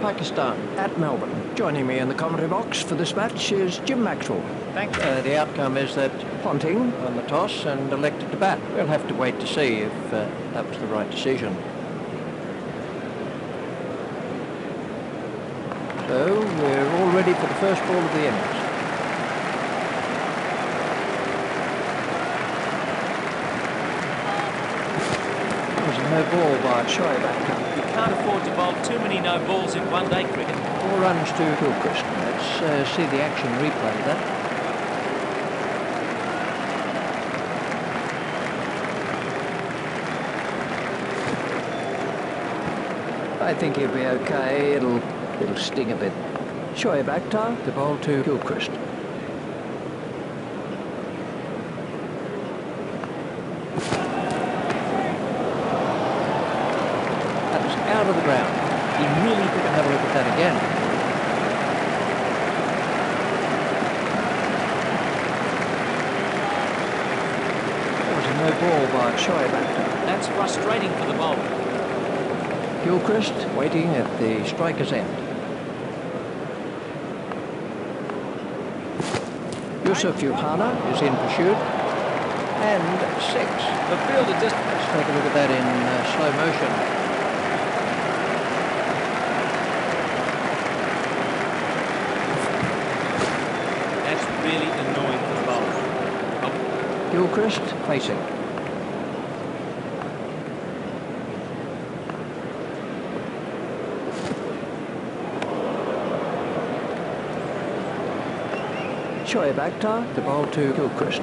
Pakistan at Melbourne. Joining me in the commentary box for this match is Jim Maxwell. Thanks. The outcome is that Ponting won the toss and elected to bat. We'll have to wait to see if that was the right decision. So we're all ready for the first ball of the innings. No ball by Shoaib Akhtar. You can't afford to bowl too many no balls in one-day cricket. 4 runs to Gilchrist. Let's see the action replay of that. I think he'll be okay. It'll sting a bit. Shoaib Akhtar, the ball to Gilchrist. Out of the ground. He really didn't have a look at that again. There was a no ball by Shoaib Akhtar. That's frustrating for the bowler. Gilchrist waiting at the striker's end. Yusuf Yohana is in pursuit. And 6. The fielder just... Let's take a look at that in slow motion. Really annoying for the bowler. Oh. Gilchrist facing. Shoaib Akhtar, the ball to Gilchrist.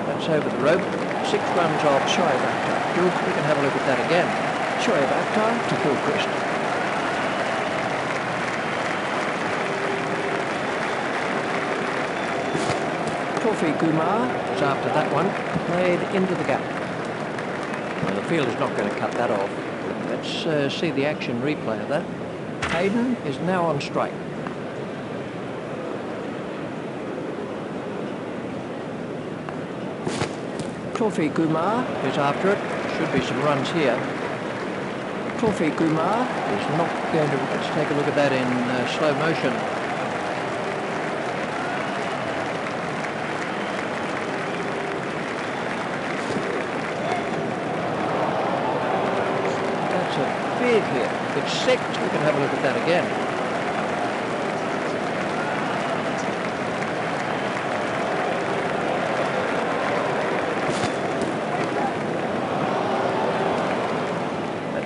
That's over the rope. 6 runs off Shoaib Akhtar. Gilchrist, we can have a look at that again. Shoaib Akhtar to Gilchrist. Tofi Kumar is after that one, played into the gap. Well, the fielder's not going to cut that off. Let's see the action replay of that. Hayden is now on strike. Tofi Kumar is after it. Should be some runs here. Tofi Kumar is not going to... Let's take a look at that in slow motion. That's a big hit. It's 6. We can have a look at that again.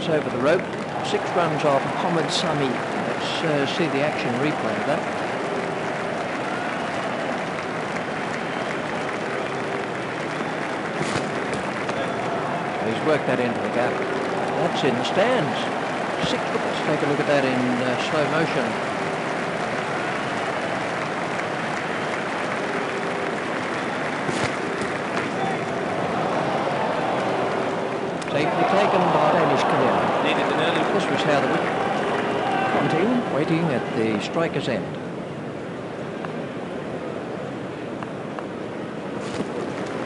Over the rope, 6 runs off Mohammad Sami. Let's see the action replay of that. He's worked that into the gap. That's in the stands. 6. Let's take a look at that in slow motion. Safely taken by Danish Canelo. Needed an early... This was how the wicket. Ponting waiting at the striker's end.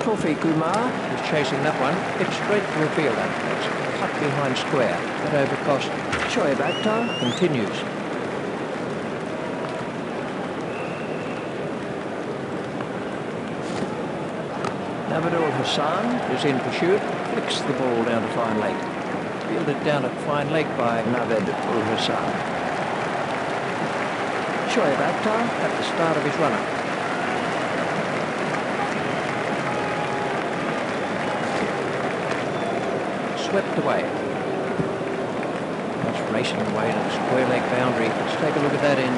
Tofi Kumar is chasing that one. It's straight to a fielder. It's cut behind square. That over cost. Shoaib Akhtar continues. Navadul Hassan is in pursuit. Flicks the ball down to fine leg. Fielded down at fine leg by Navadul Hassan. Shoaib Akhtar at the start of his run-up. Swept away. It's racing away to the square leg boundary. Let's take a look at that in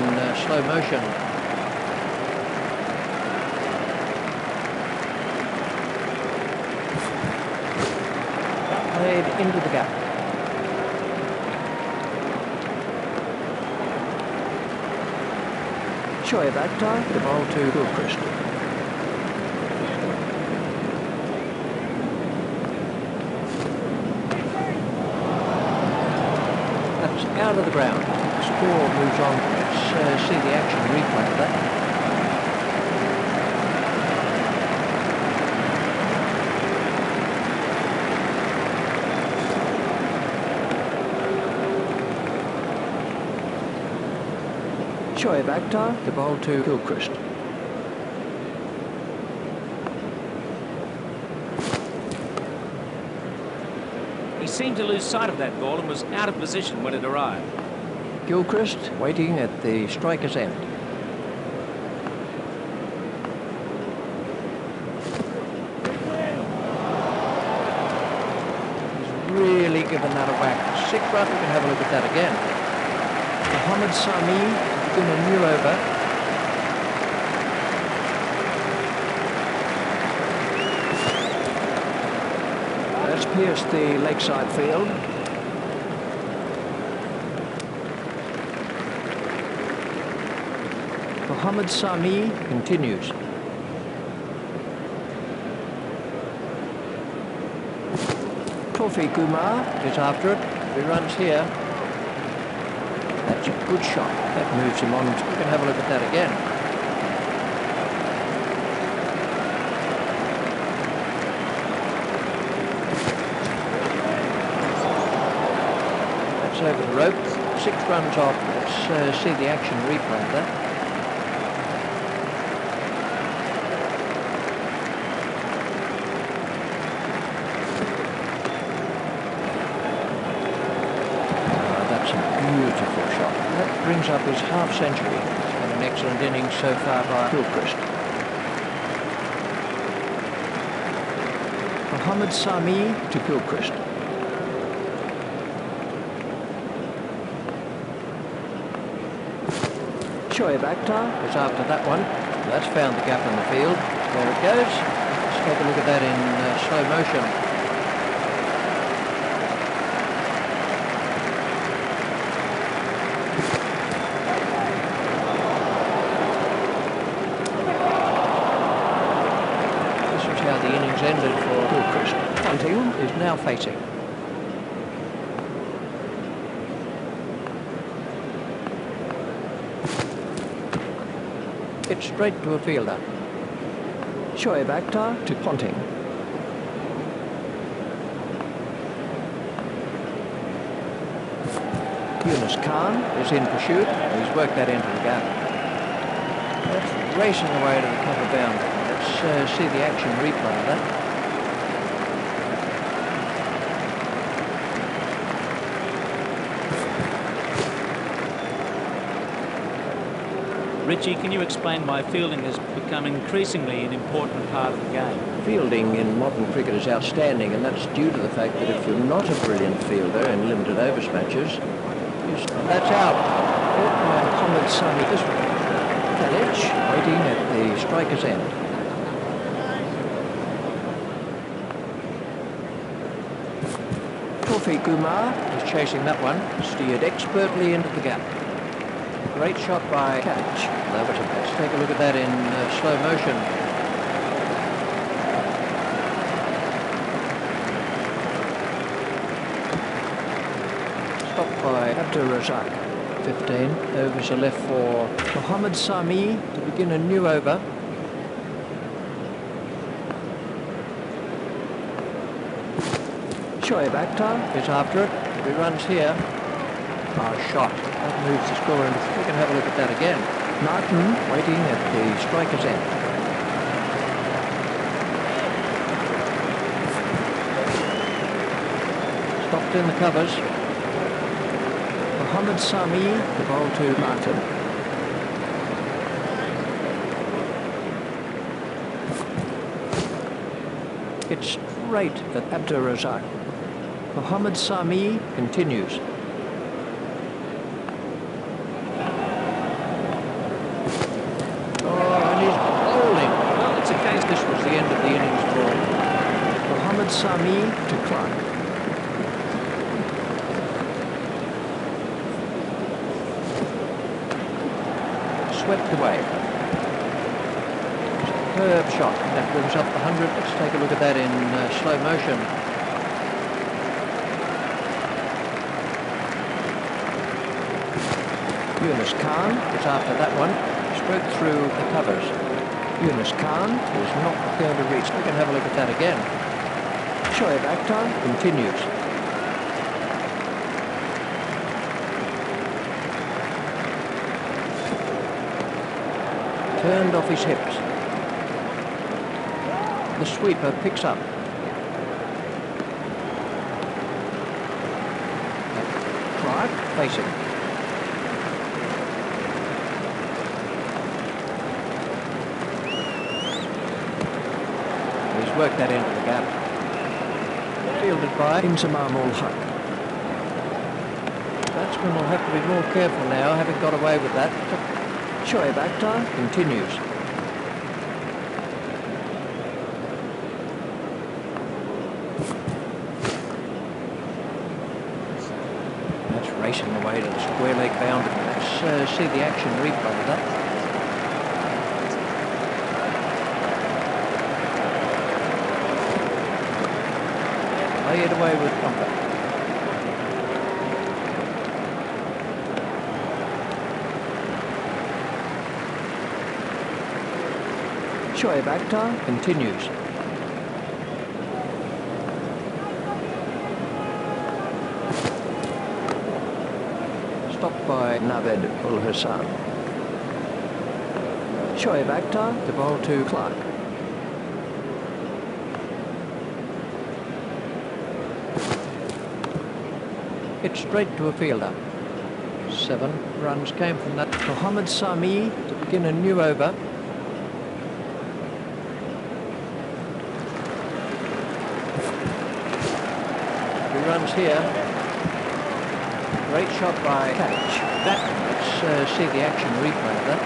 slow motion. Played into the gap. Shoaib Akhtar, the ball to Gilchrist. That's out of the ground. The score moves on. Let's see the action replay of that. Shoaib Akhtar to bowl to Gilchrist. He seemed to lose sight of that ball and was out of position when it arrived. Gilchrist waiting at the striker's end. He's really given that a whack. 6 run, we can have a look at that again. Mohammad Sami in a new over. That's pierced the lakeside field. Mohammad Sami continues. Tofi Kumar is after it. He runs here. That's a good shot. That moves him on. We can have a look at that again. That's over the rope. 6 runs off. Let's see the action replay of that. Beautiful shot. That brings up his half-century. It's been an excellent innings so far by Gilchrist. Mohammad Sami to Gilchrist. Shoaib Akhtar is after that one. That's found the gap in the field. There it goes. Let's take a look at that in slow motion. Ended for Gilchrist. Bunting is now facing. It's straight to a fielder. Shoaib Akhtar to Ponting. Yunus Khan is in pursuit. He's worked that into the gap. That's racing away to the cover boundary. Let's see the action replay of that. Richie, can you explain why fielding has become increasingly an important part of the game? Fielding in modern cricket is outstanding, and that's due to the fact that if you're not a brilliant fielder in limited overs matches, that's out. Mohammad Sami this one. Khalid waiting at the striker's end. Tofi Kumar is chasing that one, steered expertly into the gap. Great shot by Catch. Let's take a look at that in slow motion. Stopped by Abdur Razak. 15 overs are left for Mohammad Sami to begin a new over. Shoaib Akhtar is after it. He runs here. Shot. That moves the score, and we can have a look at that again. Martin waiting at the striker's end. Stopped in the covers. Mohammad Sami to bowl to Martin. It's straight at Abdur Razak. Mohammad Sami continues. This was the end of the innings for Mohammad Sami to Clark. Swept away. Superb shot. That brings up the 100. Let's take a look at that in slow motion. Yunus Khan is after that one. Stroked through the covers. Yunus Khan is not going to reach. We can have a look at that again. Shoaib Akhtar continues. turned off his hips. The sweeper picks up. Clark facing. He's worked that into the gap. Fielded by Inzamam Haq. Batsman will have to be more careful now, having got away with that. Shoaib Akhtar continues. That's racing away to the square leg boundary. Let's see the action replay of that. Lay it away with comfort. Shoaib Akhtar continues. Stopped by Naved Ul Hassan. Shoaib Akhtar, the ball to Clark. Hit straight to a fielder. 7 runs came from that. Mohammad Sami to begin a new over. Runs here. Great shot by catch. Let's see the action replay of that.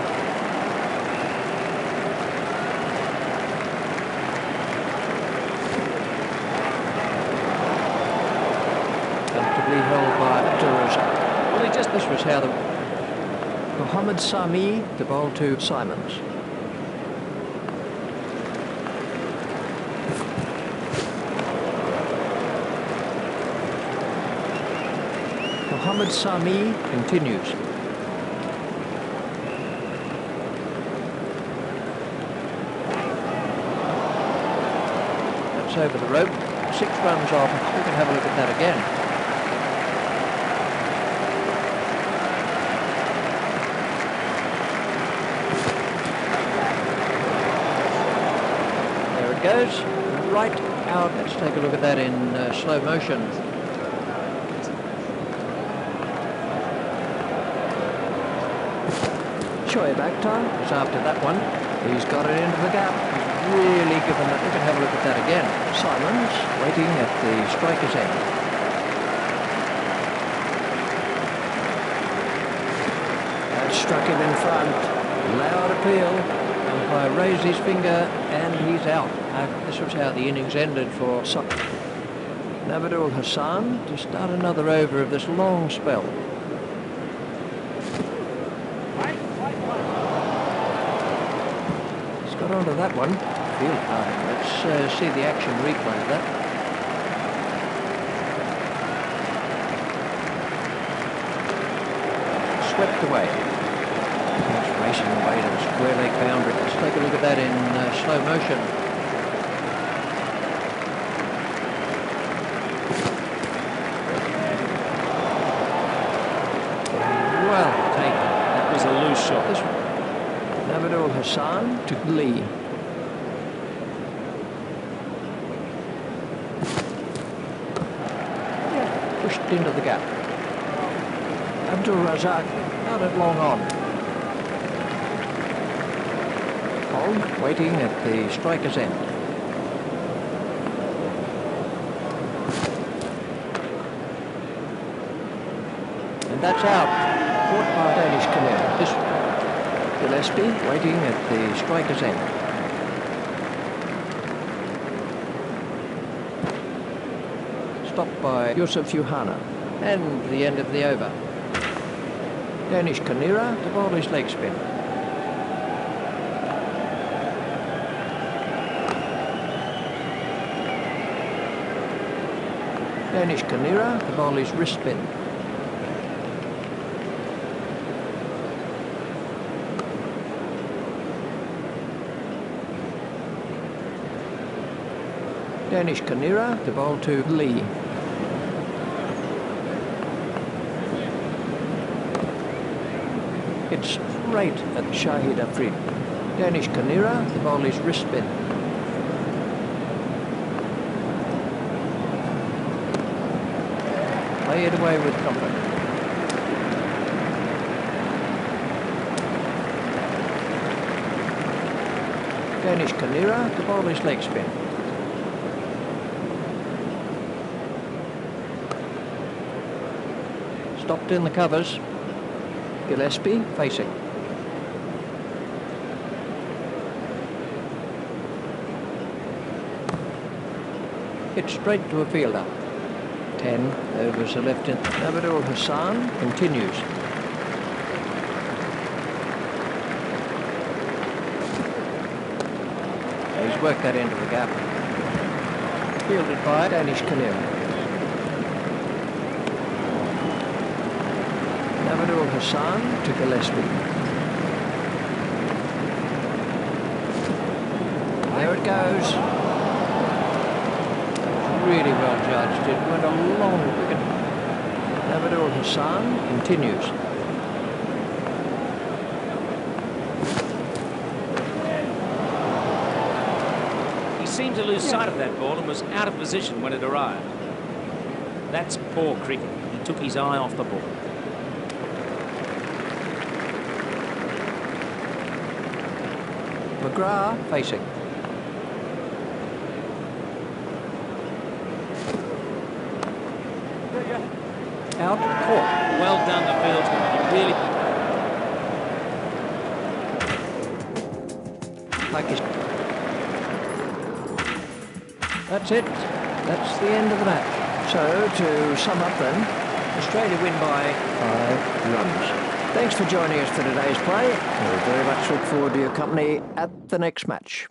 Comfortably held by Abdul. Well, this was how the Mohammad Sami, the ball to Simons. Mohammad Sami continues. That's over the rope. 6 runs off. We can have a look at that again. There it goes. Right out. Let's take a look at that in slow motion. Shoaib Akhtar is after that one. He's got it into the gap. He's really given that. We can have a look at that again. Simons waiting at the striker's end. That struck him in front. Loud appeal. Umpire raised his finger and he's out. This was how the innings ended for Naved Hassan to start another over of this long spell. Got onto that one. Field high. Let's see the action replay of that. Swept away. That's racing away to the square leg boundary. Let's take a look at that in slow motion. Well taken. That was a loose shot. This one. Naved Hassan to Lee. Pushed into the gap. Abdul Razak not at long on. Hogg waiting at the striker's end. And that's out. Caught by Danish Canary. This Gillespie waiting at the striker's end. Stopped by Yusuf Yuhana. And the end of the over. Danish Kanira to bowl his leg spin. Danish Kanira to bowl his wrist spin. Danish Kanira to bowl to Lee. It's straight at Shahid Afrin. Danish Kanira, the ball is wrist spin. Play it away with comfort. Danish Kanira, the ball is leg spin. Stopped in the covers. Gillespie facing. Hit straight to a fielder. 10 overs the left in. Abdul Hassan continues. He's worked that into the gap. Fielded by Danish Kanira. Abdul Hassan to Gillespie. There it goes. Really well judged. It went a long wicket. Abdul Hassan continues. He seemed to lose sight of that ball and was out of position when it arrived. That's poor cricket. He took his eye off the ball. McGrath facing. Out, caught. Well done, the fieldsman. He really... Like his... That's it. That's the end of the match. So, to sum up then, Australia win by 5 runs. Thanks for joining us for today's play. We very much look forward to your company at the next match.